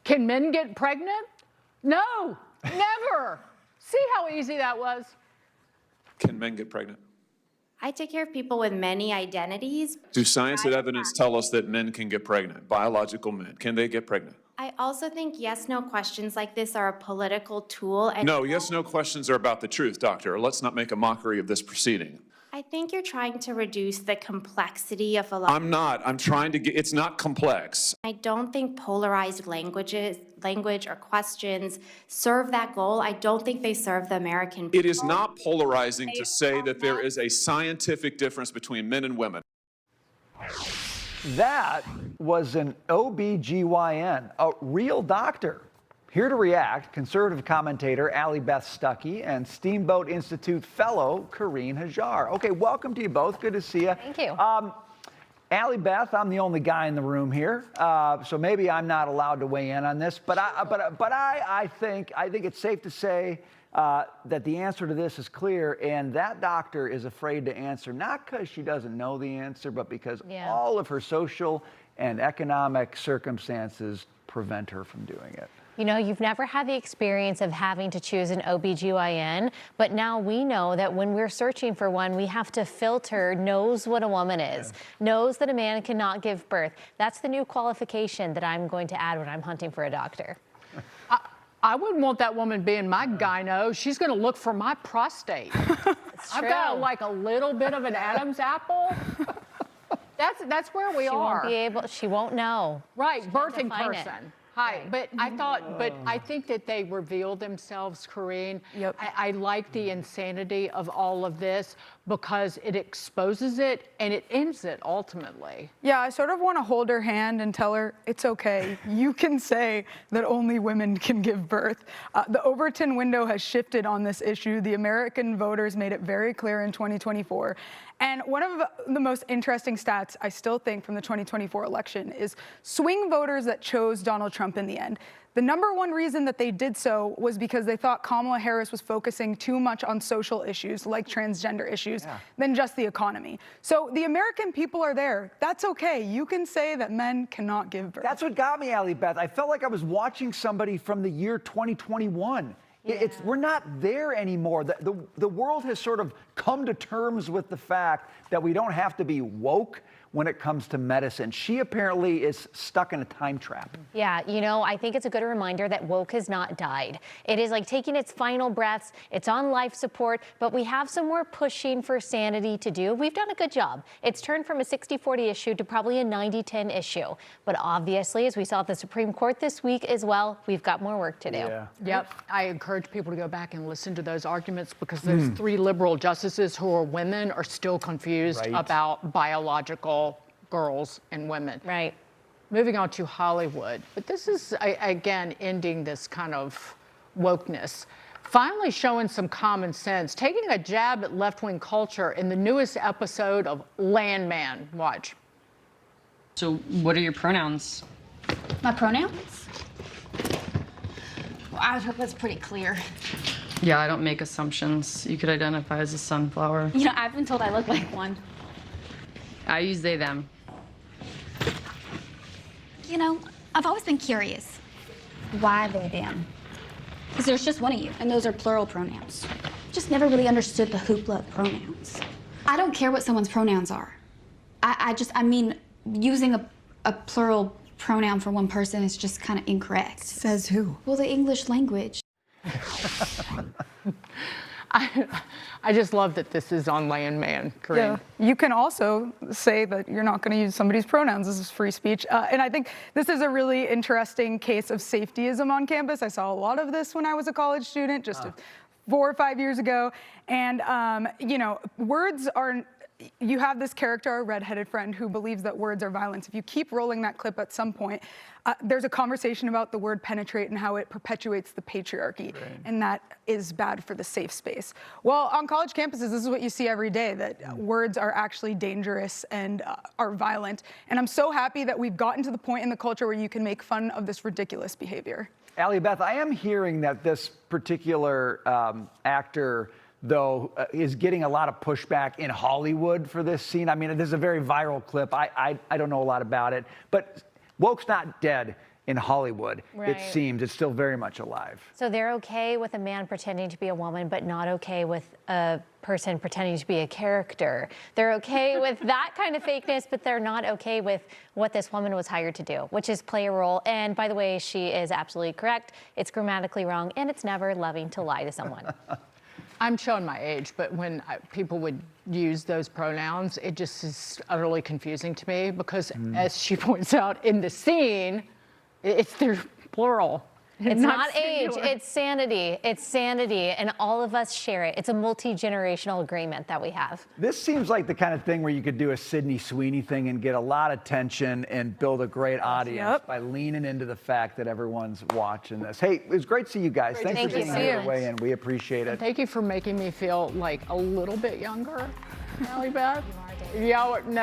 Can men get pregnant? No, never. See how easy that was? Can men get pregnant? I take care of people with many identities. Do science and evidence tell us that men can get pregnant? Biological men, can they get pregnant? I also think yes/no questions like this are a political tool. And No, yes/no questions are about the truth, doctor. Let's not make a mockery of this proceeding. I think you're trying to reduce the complexity of a lot. I'm not. I'm trying to get, it's not complex. I don't think polarized language or questions serve that goal. I don't think they serve the American people. It is not polarizing to say that there is a scientific difference between men and women. That was an OB-GYN, a real doctor. Here to react, conservative commentator Allie Beth Stuckey and Steamboat Institute fellow Carine Hajjar. Okay, welcome to you both. Good to see you. Thank you. Allie Beth, I'm the only guy in the room here, so maybe I'm not allowed to weigh in on this, but I think it's safe to say that the answer to this is clear, and that doctor is afraid to answer, not because she doesn't know the answer, but because all of her social and economic circumstances prevent her from doing it. You know, you've never had the experience of having to choose an OB-GYN, but now we know that when we're searching for one, we have to filter knows what a woman is, knows that a man cannot give birth. That's the new qualification that I'm going to add when I'm hunting for a doctor. I wouldn't want that woman being my gyno. She's going to look for my prostate. I've got like a little bit of an Adam's apple. That's where we are. She won't be able, she won't know. Right, birthing person. It. Hi, but I think that they reveal themselves, Carine. Yep. I like the insanity of all of this because it exposes it and it ends it ultimately. Yeah, I sort of want to hold her hand and tell her, it's okay. You can say that only women can give birth. The Overton window has shifted on this issue. The American voters made it very clear in 2024. And one of the most interesting stats, I still think, from the 2024 election is swing voters that chose Donald Trump in the end. The #1 reason that they did so was because they thought Kamala Harris was focusing too much on social issues like transgender issues than just the economy. So the American people are there. That's okay. You can say that men cannot give birth. That's what got me, Allie Beth. I felt like I was watching somebody from the year 2021. We're not there anymore. The world has sort of come to terms with the fact that we don't have to be woke when it comes to medicine. She apparently is stuck in a time trap. Yeah, you know, I think it's a good reminder that woke has not died. It is like taking its final breaths. It's on life support, but we have some more pushing for sanity to do. We've done a good job. It's turned from a 60-40 issue to probably a 90-10 issue. But obviously, as we saw at the Supreme Court this week as well, we've got more work to do. Yeah. Yep. I encourage people to go back and listen to those arguments because those 3 liberal justices who are women are still confused about biological girls and women. Right. Moving on to Hollywood. But this is, again, ending this kind of wokeness. Finally showing some common sense, taking a jab at left-wing culture in the newest episode of Landman. Watch. So what are your pronouns? My pronouns? Well, I would hope that's pretty clear. Yeah, I don't make assumptions. You could identify as a sunflower. You know, I've been told I look like one. I use they, them. You know, I've always been curious. Why they, them? Because there's just one of you, and those are plural pronouns. Just never really understood the hoopla of pronouns. I don't care what someone's pronouns are. I mean, using a plural pronoun for one person is just kind of incorrect. Says who? Well, the English language. I just love that this is on Landman, Carine. Yeah. You can also say that you're not going to use somebody's pronouns. This is free speech. And I think this is a really interesting case of safetyism on campus. I saw a lot of this when I was a college student, just 4 or 5 years ago. And, you know, words are... You have this character, a redheaded friend, who believes that words are violence. If you keep rolling that clip at some point, there's a conversation about the word penetrate and how it perpetuates the patriarchy, and that is bad for the safe space. Well, on college campuses, this is what you see every day, that words are actually dangerous and are violent. And I'm so happy that we've gotten to the point in the culture where you can make fun of this ridiculous behavior. Allie Beth, I am hearing that this particular actor, though, is getting a lot of pushback in Hollywood for this scene. I mean, this is a very viral clip. I don't know a lot about it, but woke's not dead in Hollywood. It Right. seems it's still very much alive. So they're okay with a man pretending to be a woman, but not okay with a person pretending to be a character. They're okay with that kind of fakeness, but they're not okay with what this woman was hired to do, which is play a role. And by the way, she is absolutely correct. It's grammatically wrong, and it's never loving to lie to someone. I'm showing my age, but when people would use those pronouns, it just is utterly confusing to me because, as she points out in the scene, it's their plural. It's not age, singular. it's sanity. It's sanity, and all of us share it. It's a multi-generational agreement that we have. This seems like the kind of thing where you could do a Sydney Sweeney thing and get a lot of tension and build a great audience by leaning into the fact that everyone's watching this. Hey, it was great to see you guys. Thanks Thank for you being so here much. to weigh in. We appreciate it. Thank you for making me feel like a little bit younger, Allie Beth. Yeah, no.